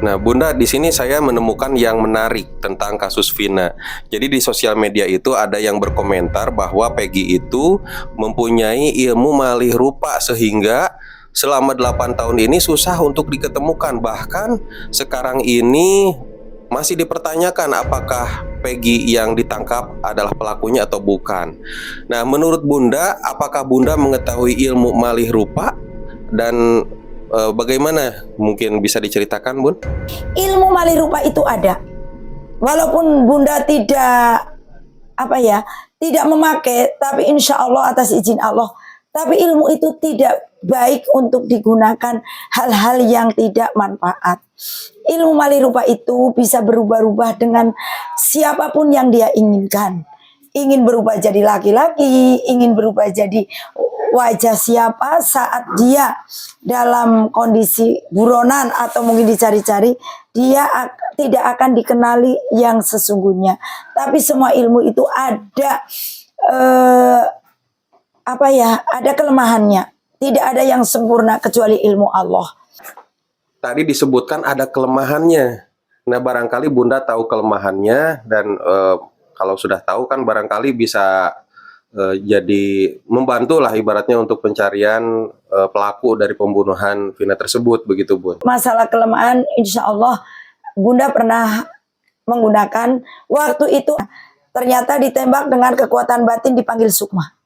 Nah, Bunda, di sini saya menemukan yang menarik tentang kasus Vina. Jadi di sosial media itu ada yang berkomentar bahwa Peggy itu mempunyai ilmu malih rupa sehingga selama 8 tahun ini susah untuk diketemukan. Bahkan sekarang ini masih dipertanyakan apakah Peggy yang ditangkap adalah pelakunya atau bukan. Nah, menurut Bunda, apakah Bunda mengetahui ilmu malih rupa dan bagaimana? Mungkin bisa diceritakan, Bun? Ilmu malih rupa itu ada. Walaupun Bunda tidak tidak memakai, tapi insya Allah atas izin Allah. Tapi ilmu itu tidak baik untuk digunakan hal-hal yang tidak manfaat. Ilmu malih rupa itu bisa berubah-ubah dengan siapapun yang dia inginkan. Ingin berubah jadi laki-laki, ingin berubah jadi wajah siapa saat dia dalam kondisi buronan atau mungkin dicari-cari, dia tidak akan dikenali yang sesungguhnya. Tapi semua ilmu itu ada ada kelemahannya. Tidak ada yang sempurna kecuali ilmu Allah. Tadi disebutkan ada kelemahannya. Nah, barangkali Bunda tahu kelemahannya dan kalau sudah tahu kan barangkali bisa jadi membantu lah ibaratnya untuk pencarian pelaku dari pembunuhan Vina tersebut, begitu, Bun? Masalah kelemahan, insya Allah Bunda pernah menggunakan waktu itu. Ternyata ditembak dengan kekuatan batin, dipanggil sukma.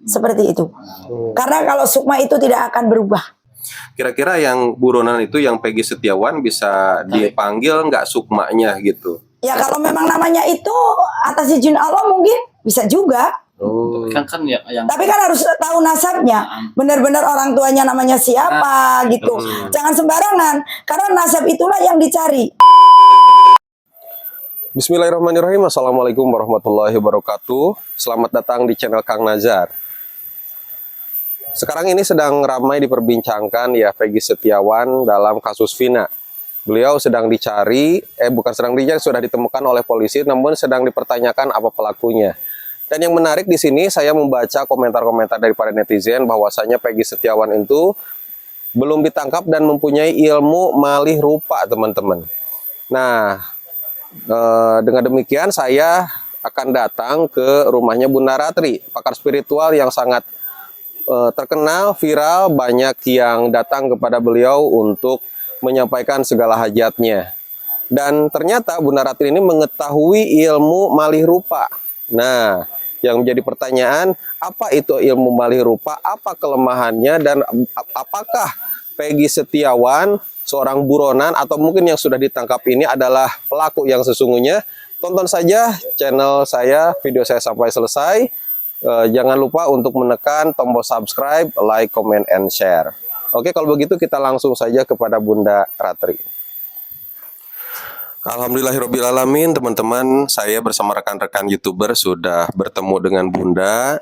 Seperti itu. Karena kalau sukma itu tidak akan berubah. Kira-kira yang buronan itu yang Peggy Setiawan bisa dipanggil nggak sukmanya gitu? Ya kalau memang namanya itu atas izin Allah mungkin bisa juga. Tapi kan harus tahu nasabnya. Benar-benar orang tuanya namanya siapa gitu. Jangan sembarangan. Karena nasab itulah yang dicari. Bismillahirrahmanirrahim. Assalamualaikum warahmatullahi wabarakatuh. Selamat datang di channel Kang Nazar. Sekarang ini sedang ramai diperbincangkan ya Peggy Setiawan dalam kasus Vina. Beliau sedang dicari, bukan sedang dicari, sudah ditemukan oleh polisi, namun sedang dipertanyakan apa pelakunya. Dan yang menarik di sini saya membaca komentar-komentar daripada netizen bahwasanya Peggy Setiawan itu belum ditangkap dan mempunyai ilmu malih rupa, teman-teman. Nah, dengan demikian saya akan datang ke rumahnya Bunda Ratri, pakar spiritual yang sangat terkenal, viral, banyak yang datang kepada beliau untuk menyampaikan segala hajatnya. Dan ternyata Bunda Ratri ini mengetahui ilmu malih rupa. Nah, yang menjadi pertanyaan, apa itu ilmu malih rupa, apa kelemahannya, dan apakah Peggy Setiawan, seorang buronan atau mungkin yang sudah ditangkap ini adalah pelaku yang sesungguhnya? Tonton saja channel saya, video saya sampai selesai. Jangan lupa untuk menekan tombol subscribe, like, comment, and share. Oke, kalau begitu kita langsung saja kepada Bunda Ratri. Alhamdulillahirrabbilalamin, teman-teman, saya bersama rekan-rekan YouTuber sudah bertemu dengan Bunda.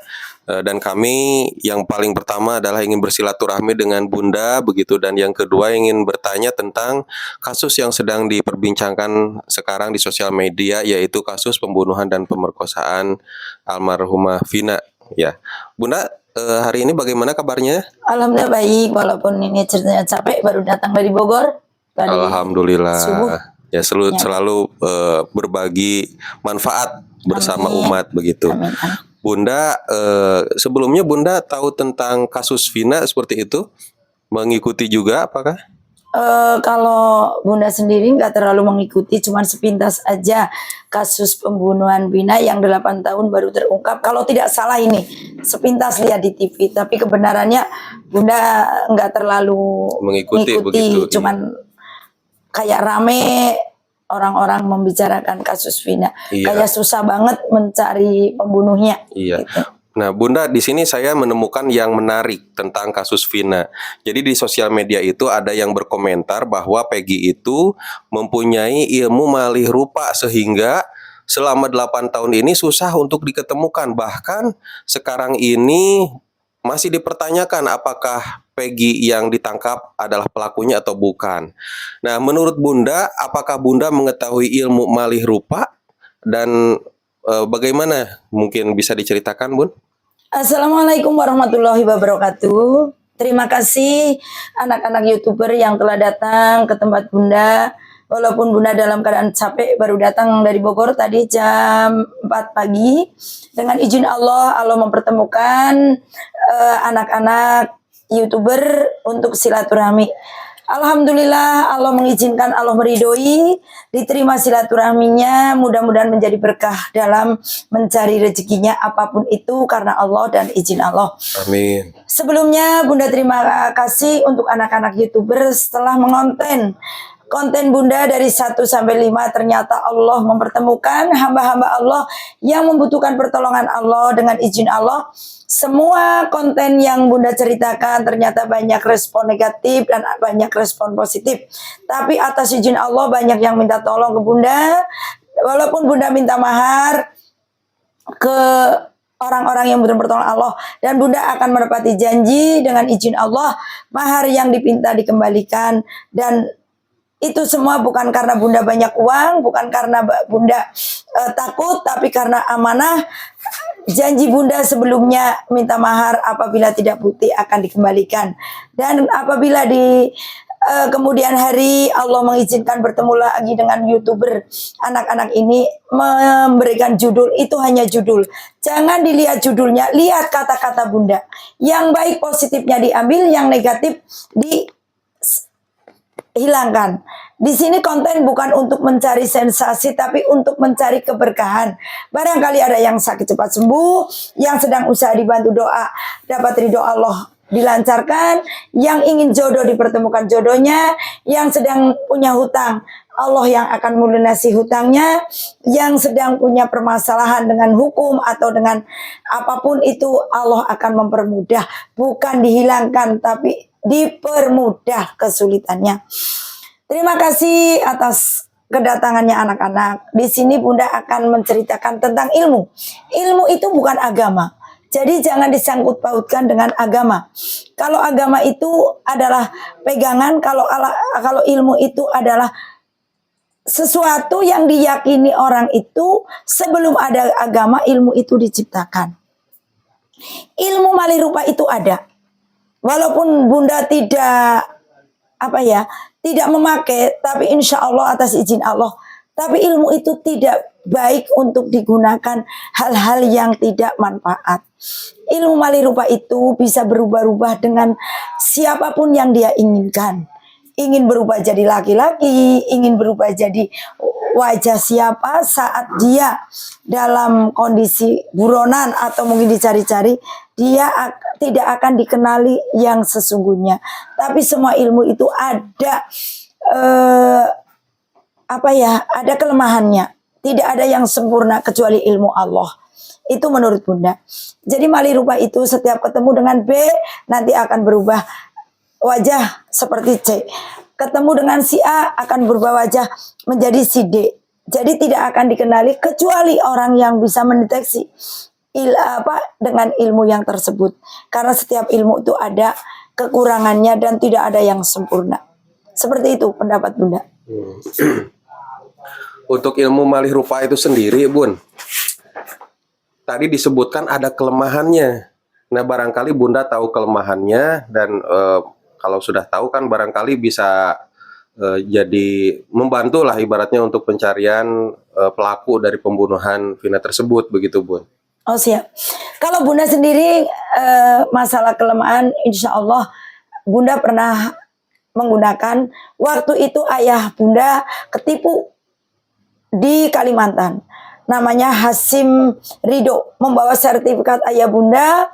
Dan kami yang paling pertama adalah ingin bersilaturahmi dengan Bunda, begitu. Dan yang kedua ingin bertanya tentang kasus yang sedang diperbincangkan sekarang di sosial media, yaitu kasus pembunuhan dan pemerkosaan almarhumah Vina. Ya, Bunda, hari ini bagaimana kabarnya? Alhamdulillah baik, walaupun ini ceritanya capek, baru datang dari Bogor. Alhamdulillah. Subuh. Ya, selalu berbagi manfaat bersama umat, begitu. Amin. Bunda, sebelumnya Bunda tahu tentang kasus Vina seperti itu? Mengikuti juga apakah? Kalau Bunda sendiri nggak terlalu mengikuti, cuman sepintas aja kasus pembunuhan Vina yang 8 tahun baru terungkap. Kalau tidak salah ini, sepintas lihat di TV. Tapi kebenarannya Bunda nggak terlalu mengikuti begitu, cuman kayak rame orang-orang membicarakan kasus Vina. Iya. Kayak susah banget mencari pembunuhnya. Iya. Gitu. Nah, Bunda, di sini saya menemukan yang menarik tentang kasus Vina. Jadi di sosial media itu ada yang berkomentar bahwa Peggy itu mempunyai ilmu malih rupa sehingga selama 8 tahun ini susah untuk diketemukan. Bahkan sekarang ini masih dipertanyakan apakah Peggy yang ditangkap adalah pelakunya atau bukan. Nah, menurut Bunda, apakah Bunda mengetahui ilmu malih rupa dan bagaimana? Mungkin bisa diceritakan, Bun? Assalamualaikum warahmatullahi wabarakatuh. Terima kasih anak-anak YouTuber yang telah datang ke tempat Bunda Walaupun Bunda dalam keadaan capek, baru datang dari Bogor tadi jam 4 pagi. Dengan izin Allah, Allah mempertemukan anak-anak YouTuber untuk silaturahmi. Alhamdulillah Allah mengizinkan, Allah meridhoi, diterima silaturahminya, mudah-mudahan menjadi berkah dalam mencari rezekinya apapun itu karena Allah dan izin Allah. Amin. Sebelumnya Bunda terima kasih untuk anak-anak YouTuber setelah mengonten konten Bunda dari 1 sampai 5, ternyata Allah mempertemukan hamba-hamba Allah yang membutuhkan pertolongan Allah dengan izin Allah. Semua konten yang Bunda ceritakan ternyata banyak respon negatif dan banyak respon positif. Tapi atas izin Allah banyak yang minta tolong ke Bunda. Walaupun Bunda minta mahar ke orang-orang yang benar bertolong Allah, dan Bunda akan menepati janji dengan izin Allah, mahar yang dipinta dikembalikan. Dan itu semua bukan karena Bunda banyak uang, bukan karena Bunda takut, tapi karena amanah. Janji Bunda sebelumnya minta mahar apabila tidak bukti akan dikembalikan. Dan apabila di kemudian hari Allah mengizinkan bertemu lagi dengan YouTuber, anak-anak ini memberikan judul, itu hanya judul. Jangan dilihat judulnya, lihat kata-kata Bunda. Yang baik positifnya diambil, yang negatif dihilangkan. Di sini konten bukan untuk mencari sensasi, tapi untuk mencari keberkahan. Barangkali ada yang sakit cepat sembuh, yang sedang usaha dibantu doa dapat ridho Allah dilancarkan, yang ingin jodoh dipertemukan jodohnya, yang sedang punya hutang Allah yang akan melunasi hutangnya, yang sedang punya permasalahan dengan hukum atau dengan apapun itu, Allah akan mempermudah, bukan dihilangkan tapi dipermudah kesulitannya. Terima kasih atas kedatangannya anak-anak. Di sini Bunda akan menceritakan tentang ilmu. Ilmu itu bukan agama. Jadi jangan disangkut pautkan dengan agama. Kalau agama itu adalah pegangan, kalau ilmu itu adalah sesuatu yang diyakini orang itu, sebelum ada agama ilmu itu diciptakan. Ilmu mali rupa itu ada. Walaupun Bunda tidak tidak memakai, tapi insya Allah atas izin Allah. Tapi ilmu itu tidak baik untuk digunakan hal-hal yang tidak manfaat. Ilmu mali rupa itu bisa berubah-ubah dengan siapapun yang dia inginkan. Ingin berubah jadi laki-laki, ingin berubah jadi wajah siapa saat dia dalam kondisi buronan atau mungkin dicari-cari, dia tidak akan dikenali yang sesungguhnya. Tapi semua ilmu itu ada ada kelemahannya. Tidak ada yang sempurna kecuali ilmu Allah. Itu menurut Bunda. Jadi mali rupa itu setiap ketemu dengan B nanti akan berubah wajah seperti C. Ketemu dengan si A akan berubah wajah menjadi si D. Jadi tidak akan dikenali kecuali orang yang bisa mendeteksi dengan ilmu yang tersebut. Karena setiap ilmu itu ada kekurangannya dan tidak ada yang sempurna. Seperti itu pendapat Bunda. Untuk ilmu malih rupa itu sendiri, Bun, tadi disebutkan ada kelemahannya. Nah, barangkali Bunda tahu kelemahannya dan kalau sudah tahu kan barangkali bisa jadi membantu lah ibaratnya untuk pencarian pelaku dari pembunuhan Vina tersebut, begitu Bun. Oh siap. Kalau Bunda sendiri masalah kelemahan, insya Allah Bunda pernah menggunakan. Waktu itu ayah Bunda ketipu di Kalimantan. Namanya Hasim Ridho, membawa sertifikat ayah Bunda.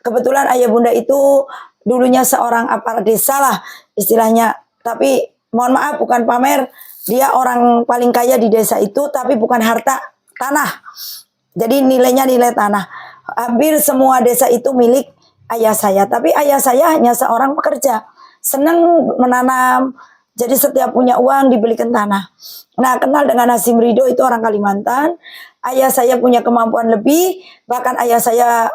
Kebetulan ayah Bunda itu dulunya seorang aparat desa lah istilahnya. Tapi mohon maaf bukan pamer, dia orang paling kaya di desa itu, tapi bukan harta, tanah. Jadi nilainya nilai tanah. Hampir semua desa itu milik ayah saya. Tapi ayah saya hanya seorang pekerja. Senang menanam. Jadi setiap punya uang dibelikan tanah. Nah, kenal dengan Hasim Ridho, itu orang Kalimantan. Ayah saya punya kemampuan lebih. Bahkan ayah saya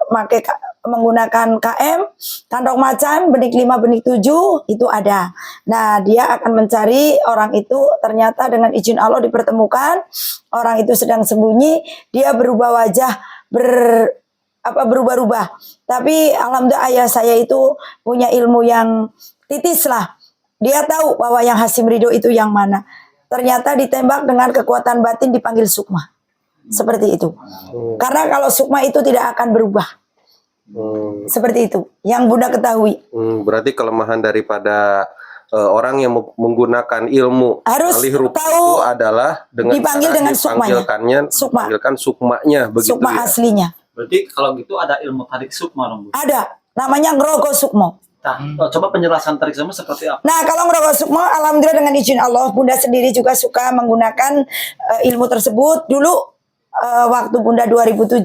menggunakan KM, kantong macan, benik 5, benik 7, itu ada. Nah, dia akan mencari orang itu, ternyata dengan izin Allah dipertemukan. Orang itu sedang sembunyi, dia berubah wajah, berubah-ubah. Tapi alhamdulillah ayah saya itu punya ilmu yang titis lah. Dia tahu bahwa yang Hasim Ridho itu yang mana. Ternyata ditembak dengan kekuatan batin dipanggil Sukma. Seperti itu. Karena kalau Sukma itu tidak akan berubah. Seperti itu. Yang Bunda ketahui. Berarti kelemahan daripada orang yang menggunakan ilmu Harus alih rupa tahu itu adalah dengan dipanggil cara dengan sukmanya. dipanggilkan sukmanya begitu Sukma ya. aslinya. Berarti kalau gitu ada ilmu tarik sukma dong, Bu. Ada. Namanya Ngrogo Sukmo. Nah, coba penjelasan tarik sukma seperti apa? Nah, kalau Ngrogo Sukmo, alhamdulillah dengan izin Allah, Bunda sendiri juga suka menggunakan ilmu tersebut. Dulu waktu Bunda 2007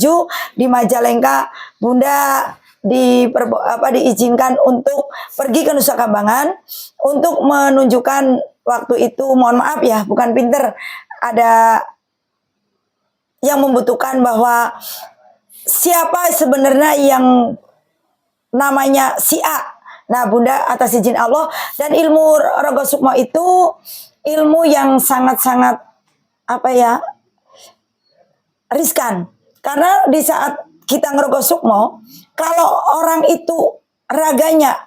di Majalengka, Bunda diizinkan untuk pergi ke Nusa Kambangan untuk menunjukkan waktu itu, mohon maaf ya, bukan pinter, ada yang membutuhkan bahwa siapa sebenarnya yang namanya si A. Nah, Bunda atas izin Allah, dan ilmu Rogo Sukmo itu ilmu yang sangat-sangat riskan. Karena di saat kita ngerogo Sukmo, kalau orang itu raganya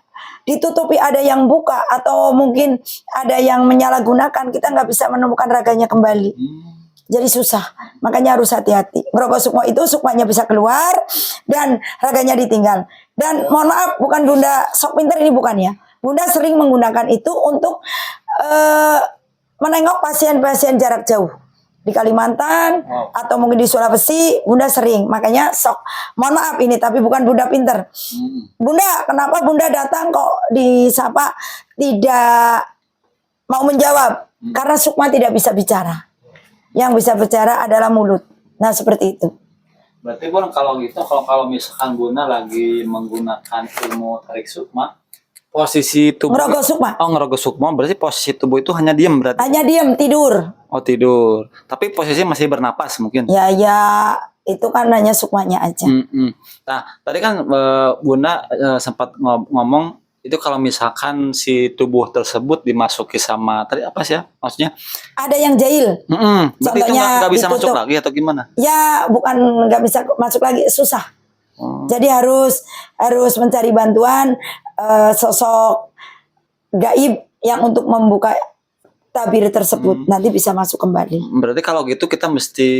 ditutupi, ada yang buka atau mungkin ada yang menyalahgunakan, kita nggak bisa menemukan raganya kembali. Jadi susah, makanya harus hati-hati. Ngerogo Sukmo itu sukmanya bisa keluar dan raganya ditinggal. Dan mohon maaf, bukan Bunda sok pinter ini, bukan ya. Bunda sering menggunakan itu untuk menengok pasien-pasien jarak jauh di Kalimantan atau mungkin di Sulawesi. Bunda sering, makanya sok, mohon maaf ini, tapi bukan Bunda pinter. Bunda, kenapa Bunda datang kok disapa tidak mau menjawab? Karena sukma tidak bisa bicara. Yang bisa bicara adalah mulut. Nah, seperti itu. Berarti Bun, kalau gitu, kalau misalkan Bunda lagi menggunakan ilmu tarik sukma, posisi tubuh Ngerogo Sukma. Oh, ngerogo sukma berarti posisi tubuh itu hanya diam berarti. Hanya diam, tidur. Oh, tidur. Tapi posisinya masih bernapas mungkin. Ya, itu kan hanya sukmanya aja. Nah, tadi kan Bunda sempat ngomong itu kalau misalkan si tubuh tersebut dimasuki sama tadi apa sih ya maksudnya? Ada yang jahil. Berarti itu Contohnya nggak bisa masuk ditutup. lagi atau gimana? Ya, bukan nggak bisa masuk lagi, susah. Jadi harus mencari bantuan sosok gaib yang untuk membuka tabir tersebut, nanti bisa masuk kembali. Berarti kalau gitu kita mesti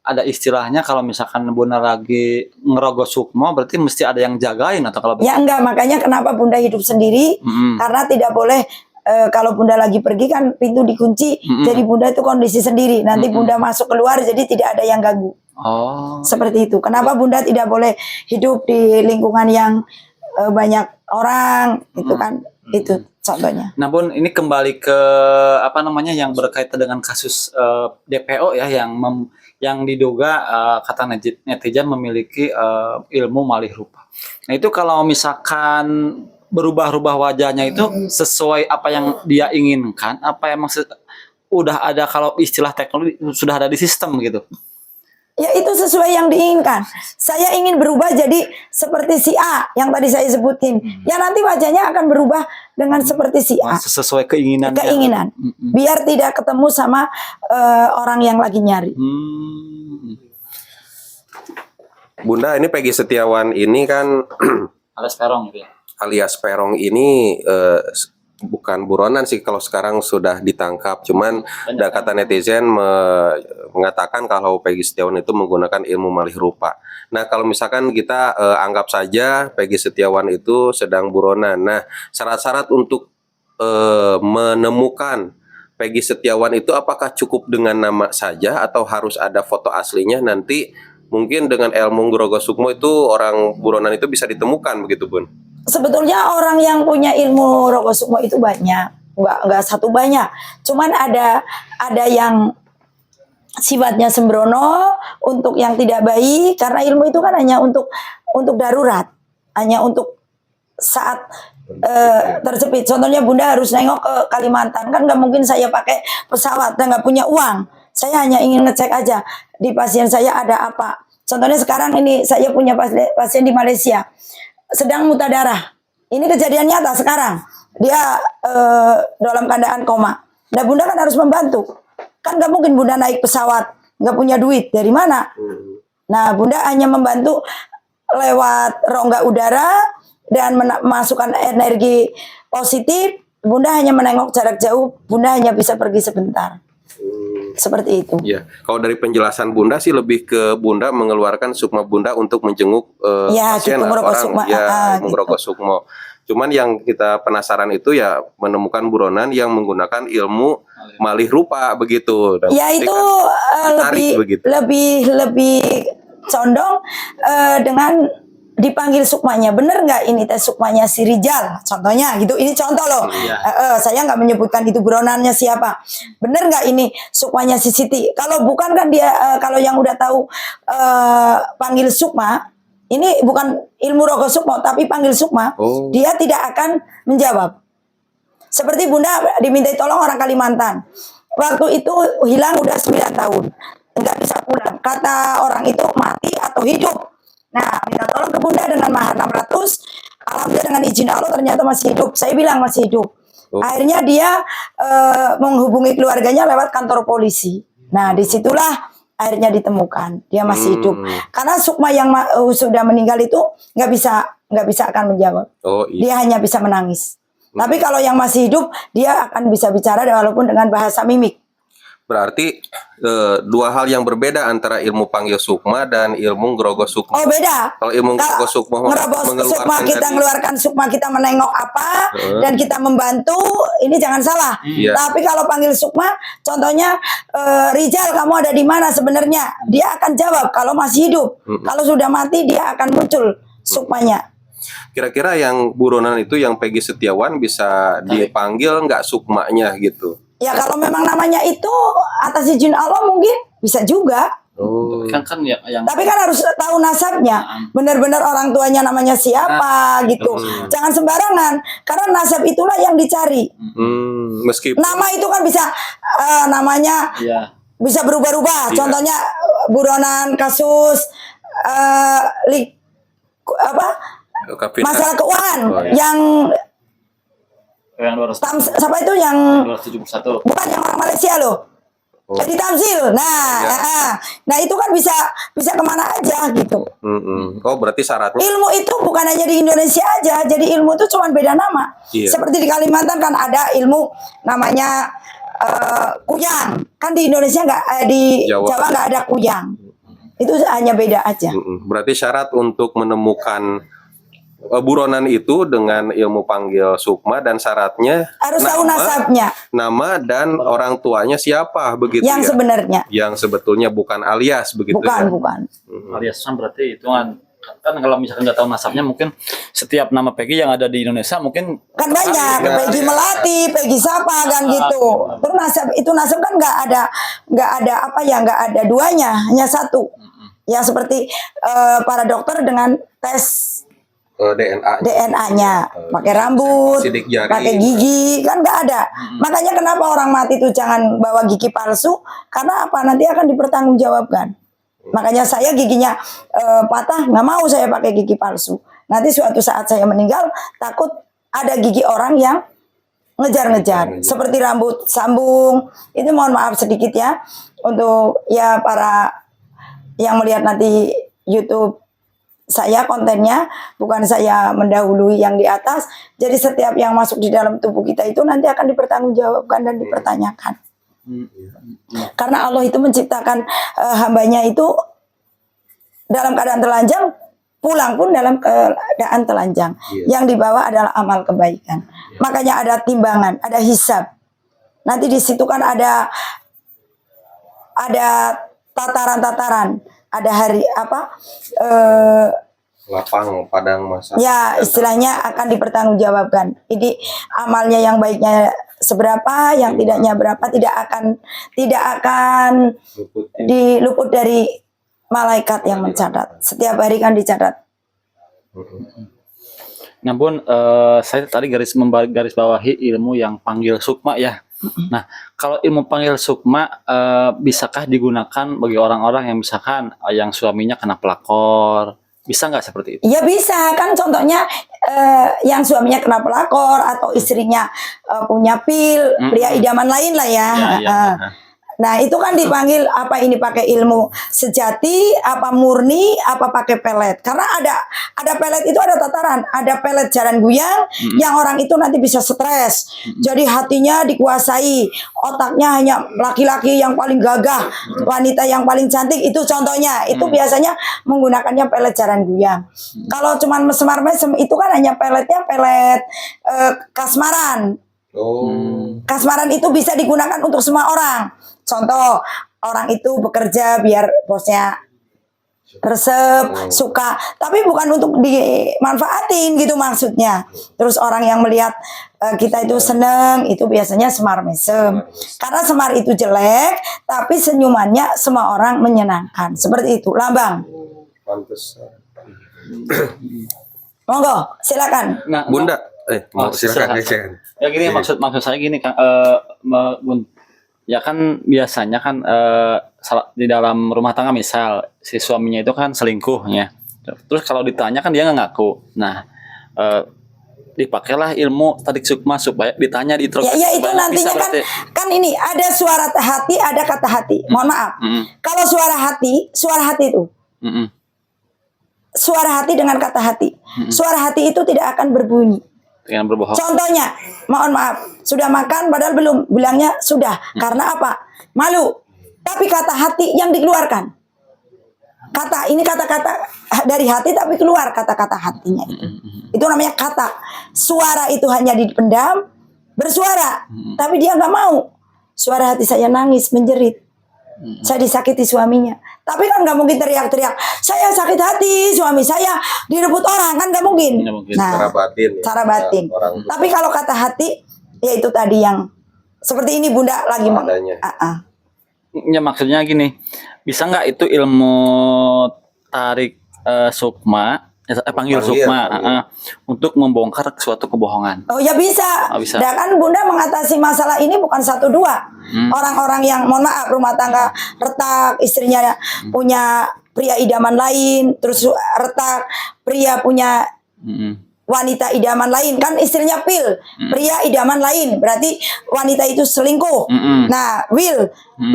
ada istilahnya, kalau misalkan Bunda lagi ngerogo sukmo berarti mesti ada yang jagain atau kalau Ya enggak, makanya kenapa Bunda hidup sendiri, karena tidak boleh kalau Bunda lagi pergi kan pintu dikunci, jadi Bunda itu kondisi sendiri, nanti Bunda masuk keluar jadi tidak ada yang ganggu. Seperti itu. Kenapa Bunda tidak boleh hidup di lingkungan yang banyak orang, itu kan, itu contohnya. Nah Bun, ini kembali ke apa namanya yang berkaitan dengan kasus DPO ya, yang diduga kata netizen memiliki ilmu malih rupa. Nah itu kalau misalkan berubah-ubah wajahnya itu sesuai apa yang dia inginkan, apa emang udah ada, kalau istilah teknologi sudah ada di sistem gitu? Ya itu sesuai yang diinginkan. Saya ingin berubah jadi seperti si A yang tadi saya sebutin. Ya nanti wajahnya akan berubah dengan seperti si A. Sesuai keinginan. Biar tidak ketemu sama orang yang lagi nyari. Bunda, ini Peggy Setiawan ini kan alias Perong gitu ya. Alias Perong ini bukan buronan sih kalau sekarang sudah ditangkap. Cuman ada kata netizen mengatakan kalau Peggy Setiawan itu menggunakan ilmu malih rupa. Nah, kalau misalkan kita anggap saja Peggy Setiawan itu sedang buronan. Nah, syarat-syarat untuk menemukan Peggy Setiawan itu apakah cukup dengan nama saja atau harus ada foto aslinya? Nanti mungkin dengan ilmu Ngerogo Sukmo itu orang buronan itu bisa ditemukan begitu, Bun? Sebetulnya orang yang punya ilmu Rogo Sukmo itu banyak, nggak satu banyak. Cuman ada yang sifatnya sembrono, untuk yang tidak baik, karena ilmu itu kan hanya untuk darurat, hanya untuk saat terjepit. Contohnya Bunda harus nengok ke Kalimantan, kan nggak mungkin saya pakai pesawat dan nggak punya uang. Saya hanya ingin ngecek aja di pasien saya ada apa. Contohnya sekarang ini saya punya pasien di Malaysia sedang muntah darah. Ini kejadian nyata sekarang. Dia dalam keadaan koma. Nah Bunda kan harus membantu. Kan gak mungkin Bunda naik pesawat, gak punya duit. Dari mana? Nah Bunda hanya membantu lewat rongga udara dan memasukkan energi positif Bunda hanya menengok jarak jauh, Bunda hanya bisa pergi sebentar. Seperti itu. Ya, kalau dari penjelasan Bunda sih lebih ke Bunda mengeluarkan sukma Bunda untuk menjenguk Ya, pasien gitu, atau ngerokok orang sukma. ya Gitu. mengerokok sukmo. Cuman yang kita penasaran itu ya menemukan buronan yang menggunakan ilmu malih rupa begitu. Dan Ya berarti itu kan ditarik lebih begitu. lebih condong dengan dipanggil sukmanya. Bener nggak ini tes sukmanya si Rijal? Contohnya gitu. Ini contoh loh. Saya nggak menyebutkan itu buronannya siapa. Bener nggak ini sukmanya si Siti? Kalau bukan kan dia kalau yang udah tahu panggil sukma, ini bukan ilmu rogo sukma tapi panggil sukma, dia tidak akan menjawab. Seperti Bunda dimintai tolong orang Kalimantan. Waktu itu hilang udah 9 tahun. Nggak bisa pulang. Kata orang itu mati atau hidup. Nah, minta tolong ke Bunda dengan mahar 600. Alhamdulillah dengan izin Allah ternyata masih hidup. Saya bilang masih hidup. Akhirnya dia menghubungi keluarganya lewat kantor polisi. Nah, disitulah akhirnya ditemukan dia masih hidup. Karena sukma yang sudah meninggal itu nggak bisa akan menjawab. Dia hanya bisa menangis. Tapi kalau yang masih hidup, dia akan bisa bicara walaupun dengan bahasa mimik. Berarti dua hal yang berbeda antara ilmu panggil sukma dan ilmu ngerogo sukma. Oh beda. Kalau ilmu ngerogo sukma sukma kita mengeluarkan sukma, kita menengok apa dan kita membantu, ini jangan salah. Tapi kalau panggil sukma, contohnya Rijal kamu ada di mana sebenarnya? Dia akan jawab kalau masih hidup. Kalau sudah mati dia akan muncul sukmanya. Kira-kira yang buronan itu yang Peggy Setiawan bisa dipanggil nggak sukmanya gitu? Ya kalau memang namanya itu atas izin Allah mungkin bisa juga. Kan yang Tapi kan harus tahu nasabnya. Benar-benar orang tuanya namanya siapa gitu. Jangan sembarangan. Karena nasab itulah yang dicari. Meskipun Nama itu kan bisa namanya bisa berubah-ubah. Contohnya buronan kasus masalah keuangan yang 200, siapa itu yang 271. bukan yang orang Malaysia loh. Jadi Tamzil. Nah itu kan bisa kemana aja gitu. Oh berarti syaratnya Ilmu itu bukan hanya di Indonesia aja. Jadi ilmu itu cuma beda nama. Seperti di Kalimantan kan ada ilmu namanya kuyang. Kan di Indonesia nggak, di Jawa nggak ada kuyang. Itu hanya beda aja. Berarti syarat untuk menemukan buronan itu dengan ilmu panggil sukma dan syaratnya harus tahu nasabnya, nama dan orang tuanya siapa begitu yang sebenarnya, yang sebetulnya bukan alias begitu bukan. Alias kan berarti itu kan kalau misalkan nggak tahu nasabnya mungkin setiap nama Peggy yang ada di Indonesia mungkin kan banyak, Peggy Melati, Peggy siapa kan gitu. Terus nasab kan nggak ada duanya, hanya satu. Ya seperti para dokter dengan tes DNA-nya, pakai rambut, pakai gigi, kan nggak ada. Makanya kenapa orang mati itu jangan bawa gigi palsu, karena apa? Nanti akan dipertanggungjawabkan. Makanya saya giginya patah, nggak mau saya pakai gigi palsu. Nanti suatu saat saya meninggal, takut ada gigi orang yang ngejar-ngejar. Seperti rambut sambung, itu mohon maaf sedikit ya, untuk ya para yang melihat nanti YouTube saya kontennya, bukan saya mendahului yang di atas. Jadi setiap yang masuk di dalam tubuh kita itu nanti akan dipertanggungjawabkan dan dipertanyakan. Karena Allah itu menciptakan hambanya itu dalam keadaan telanjang, pulang pun dalam keadaan telanjang. Yang dibawa adalah amal kebaikan. Makanya ada timbangan, ada hisab. Nanti di situ kan ada tataran-tataran. Ada hari lapang padang masa. Ya istilahnya akan dipertanggungjawabkan. Jadi amalnya yang baiknya seberapa, yang tidaknya berapa, tidak akan diluput dari malaikat yang mencatat. Setiap hari kan dicatat. Namun saya tadi garis bawahi ilmu yang panggil sukma ya. Nah, kalau ilmu panggil sukma bisakah digunakan bagi orang-orang yang misalkan yang suaminya kena pelakor? Bisa nggak seperti itu? Ya bisa, kan contohnya yang suaminya kena pelakor atau istrinya punya pria idaman lain lah ya. Nah, itu kan dipanggil apa ini pakai ilmu sejati, apa murni, apa pakai pelet. Karena ada pelet itu ada tataran, ada pelet jaran guyang yang orang itu nanti bisa stres. Jadi hatinya dikuasai, otaknya hanya laki-laki yang paling gagah, wanita yang paling cantik itu contohnya. Itu biasanya menggunakannya pelet jaran guyang. Kalau cuman semar mesem itu kan hanya peletnya pelet kasmaran. Kasmaran itu bisa digunakan untuk semua orang. Contoh, orang itu bekerja biar bosnya resep, suka, tapi bukan untuk dimanfaatin gitu maksudnya. Terus orang yang melihat kita itu seneng, itu biasanya semar mesem. Karena semar itu jelek, tapi senyumannya semua orang menyenangkan. Seperti itu, lambang. Pantes. Monggo, silakan. Nah, Bunda, silakan. Ya gini, maksud saya gini Kang, Bun. Ya kan biasanya kan di dalam rumah tangga misal si suaminya itu kan selingkuhnya. Terus kalau ditanya kan dia nggak ngaku. Nah, dipakailah ilmu tarik sukma supaya ditanya diintrospeksi. Ya itu nantinya kan ini ada suara hati, ada kata hati. Mohon maaf. Kalau suara hati itu. Suara hati dengan kata hati. Suara hati itu tidak akan berbunyi. Dengan berbohong. Contohnya, mohon maaf, sudah makan padahal belum, bilangnya sudah. Karena apa? Malu. Tapi kata hati yang dikeluarkan. Ini kata-kata dari hati tapi keluar kata-kata hatinya itu. Itu namanya kata. Suara itu hanya dipendam, bersuara. Tapi dia nggak mau. Suara hati saya nangis, menjerit. Saya disakiti suaminya. Tapi kan nggak mungkin teriak-teriak. Saya sakit hati, suami saya direbut orang, kan nggak mungkin. Nah, Cara batin. Ya. Cara batin. Tapi kalau kata hati, ya itu tadi yang seperti ini Bunda lagi Ya maksudnya gini, bisa nggak itu ilmu tarik sukma, panggil sukma untuk membongkar suatu kebohongan? Oh ya bisa. Bisa. Dan kan Bunda mengatasi masalah ini bukan 1-2. Orang-orang yang mohon maaf rumah tangga retak, istrinya punya pria idaman lain, terus retak, pria punya wanita idaman lain, kan istrinya pil, pria idaman lain, berarti wanita itu selingkuh. Nah,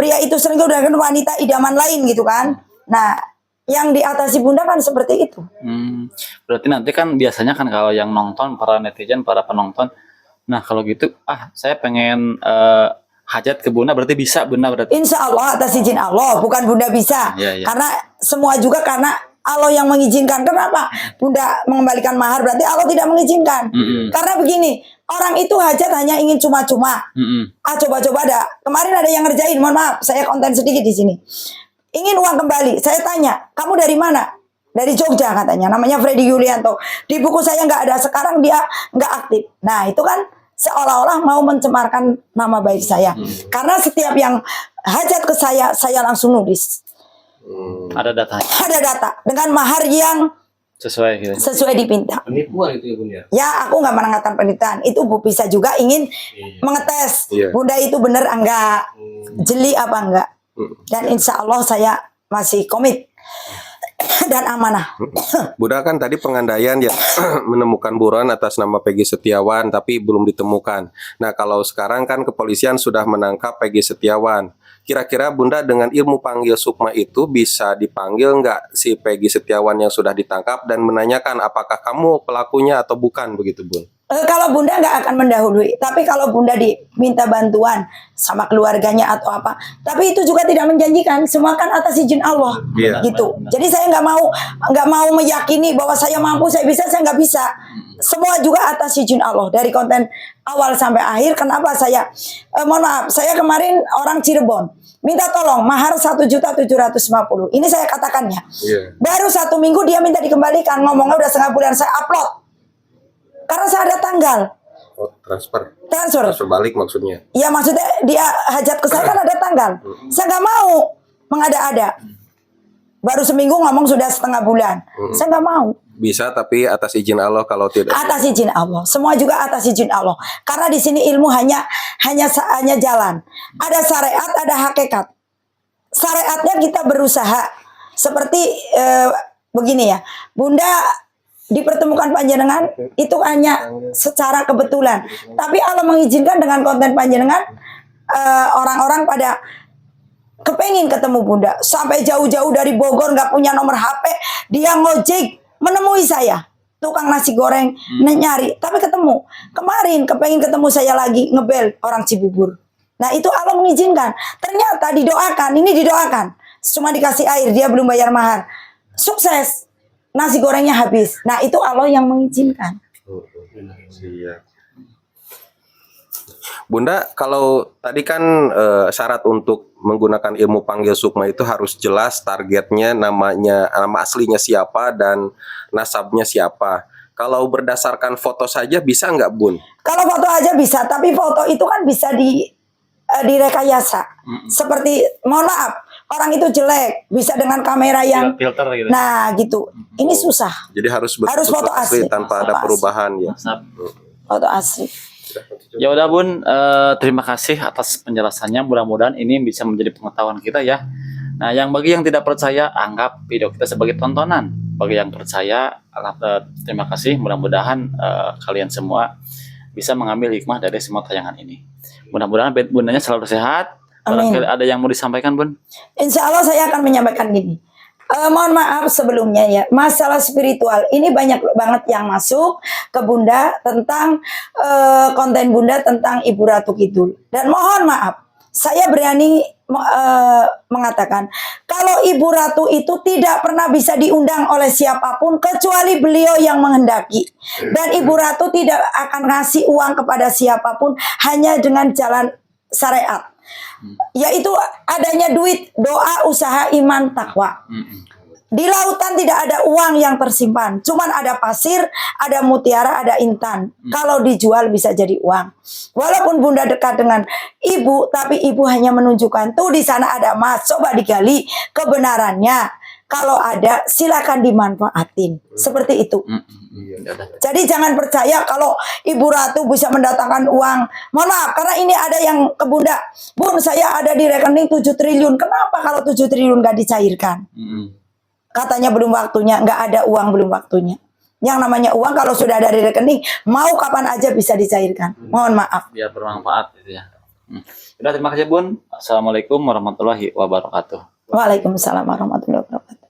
pria itu selingkuh dengan wanita idaman lain gitu kan. Nah, yang diatasi Bunda kan seperti itu. Berarti nanti kan biasanya kan kalau yang nonton, para netizen, para penonton, nah kalau gitu, saya pengen hajat ke Bunda, berarti bisa Bunda berarti? Insya Allah atas izin Allah, bukan Bunda bisa. Karena semua juga karena Allah yang mengizinkan. Kenapa Bunda mengembalikan mahar? Berarti Allah tidak mengizinkan. Karena begini, orang itu hajat hanya ingin cuma-cuma. Coba-coba ada. Kemarin ada yang ngerjain, mohon maaf, saya konten sedikit di sini. Ingin uang kembali. Saya tanya, kamu dari mana? Dari Jogja katanya. Namanya Freddy Yulianto. Di buku saya nggak ada. Sekarang dia nggak aktif. Nah itu kan seolah-olah mau mencemarkan nama baik saya. Karena setiap yang hajat ke saya langsung nulis. Ada datanya. Ada data dengan mahar yang sesuai dipinta. Penipuan itu ya Bunda. Ya aku nggak menanyakan penipuan. Itu Bu bisa juga ingin mengetes. Bunda itu bener enggak, jeli apa enggak. Dan insya Allah saya masih komit dan amanah. Bunda kan tadi pengandaian ya menemukan buronan atas nama Peggy Setiawan tapi belum ditemukan. Nah kalau sekarang kan kepolisian sudah menangkap Peggy Setiawan. Kira-kira Bunda dengan ilmu panggil sukma itu bisa dipanggil nggak si Peggy Setiawan yang sudah ditangkap dan menanyakan apakah kamu pelakunya atau bukan begitu Bun? Kalau Bunda nggak akan mendahului, tapi kalau Bunda diminta bantuan sama keluarganya atau apa, tapi itu juga tidak menjanjikan, semua kan atas izin Allah, gitu. Jadi saya nggak mau meyakini bahwa saya mampu, saya bisa, saya nggak bisa. Semua juga atas izin Allah dari konten awal sampai akhir. Kenapa saya? Mohon maaf, saya kemarin orang Cirebon minta tolong mahar 1.750.000. Ini saya katakannya. Baru 1 minggu dia minta dikembalikan, ngomongnya udah setengah bulan saya upload. Karena saya ada tanggal. Oh, transfer Transfer balik maksudnya. Ya maksudnya dia hajat ke saya kan ada tanggal. Saya nggak mau mengada-ada. Baru seminggu ngomong sudah setengah bulan. Saya nggak mau. Bisa tapi atas izin Allah kalau tidak. Atas izin Allah. Semua juga atas izin Allah. Karena di sini ilmu hanya jalan. Ada syariat, ada hakikat. Syariatnya kita berusaha. Seperti begini ya. Bunda dipertemukan panjenengan itu hanya secara kebetulan. Tapi Allah mengizinkan dengan konten panjenengan orang-orang pada Kepengin ketemu Bunda. Sampai jauh-jauh dari Bogor nggak punya nomor HP. Dia ngojek menemui saya. Tukang nasi goreng nyari. Tapi ketemu. Kemarin kepengin ketemu saya lagi ngebel orang Cibubur. Nah itu Allah mengizinkan. Ternyata didoakan. Ini didoakan. Cuma dikasih air. Dia belum bayar mahar. Sukses. Nasi gorengnya habis. Nah itu Allah yang mengizinkan. Iya. Bunda, kalau tadi kan syarat untuk menggunakan ilmu panggil sukma itu harus jelas targetnya, namanya, nama aslinya siapa dan nasabnya siapa. Kalau berdasarkan foto saja bisa nggak, Bun? Kalau foto aja bisa, tapi foto itu kan bisa direkayasa. Seperti, mohon maaf, orang itu jelek, bisa dengan kamera yang, filter gitu. nah gitu. Ini susah. Jadi harus Harus foto asli. tanpa ada Foto perubahan ya. Foto asli. Ya udah Bun, terima kasih atas penjelasannya. Mudah-mudahan ini bisa menjadi pengetahuan kita ya. Nah, bagi yang tidak percaya, anggap video kita sebagai tontonan. Bagi yang percaya, terima kasih. Mudah-mudahan kalian semua bisa mengambil hikmah dari semua tayangan ini. Mudah-mudahan bundanya selalu sehat. Amin. Barangkali ada yang mau disampaikan, Bun? Insya Allah saya akan menyampaikan gini. Mohon maaf sebelumnya ya, masalah spiritual ini banyak banget yang masuk ke Bunda tentang konten Bunda tentang Ibu Ratu Kidul. Dan mohon maaf, saya berani mengatakan kalau Ibu Ratu itu tidak pernah bisa diundang oleh siapapun kecuali beliau yang menghendaki. Dan Ibu Ratu tidak akan ngasih uang kepada siapapun hanya dengan jalan syariat. Yaitu adanya duit, doa, usaha, iman, takwa. Di lautan tidak ada uang yang tersimpan, cuman ada pasir, ada mutiara, ada intan. Kalau dijual bisa jadi uang. Walaupun Bunda dekat dengan Ibu, tapi Ibu hanya menunjukkan tuh di sana ada emas, coba digali kebenarannya. Kalau ada silakan dimanfaatin. Seperti itu. Jadi jangan percaya kalau Ibu Ratu bisa mendatangkan uang. Mohon maaf, karena ini ada yang ke Bunda. Bun, saya ada di rekening 7 triliun. Kenapa kalau 7 triliun gak dicairkan? Katanya belum waktunya. Nggak ada uang, belum waktunya. Yang namanya uang kalau sudah ada di rekening, mau kapan aja bisa dicairkan. Mohon maaf. Biar bermanfaat gitu ya. Udah, terima kasih Bun. Assalamualaikum warahmatullahi wabarakatuh. Waalaikumsalam warahmatullahi wabarakatuh.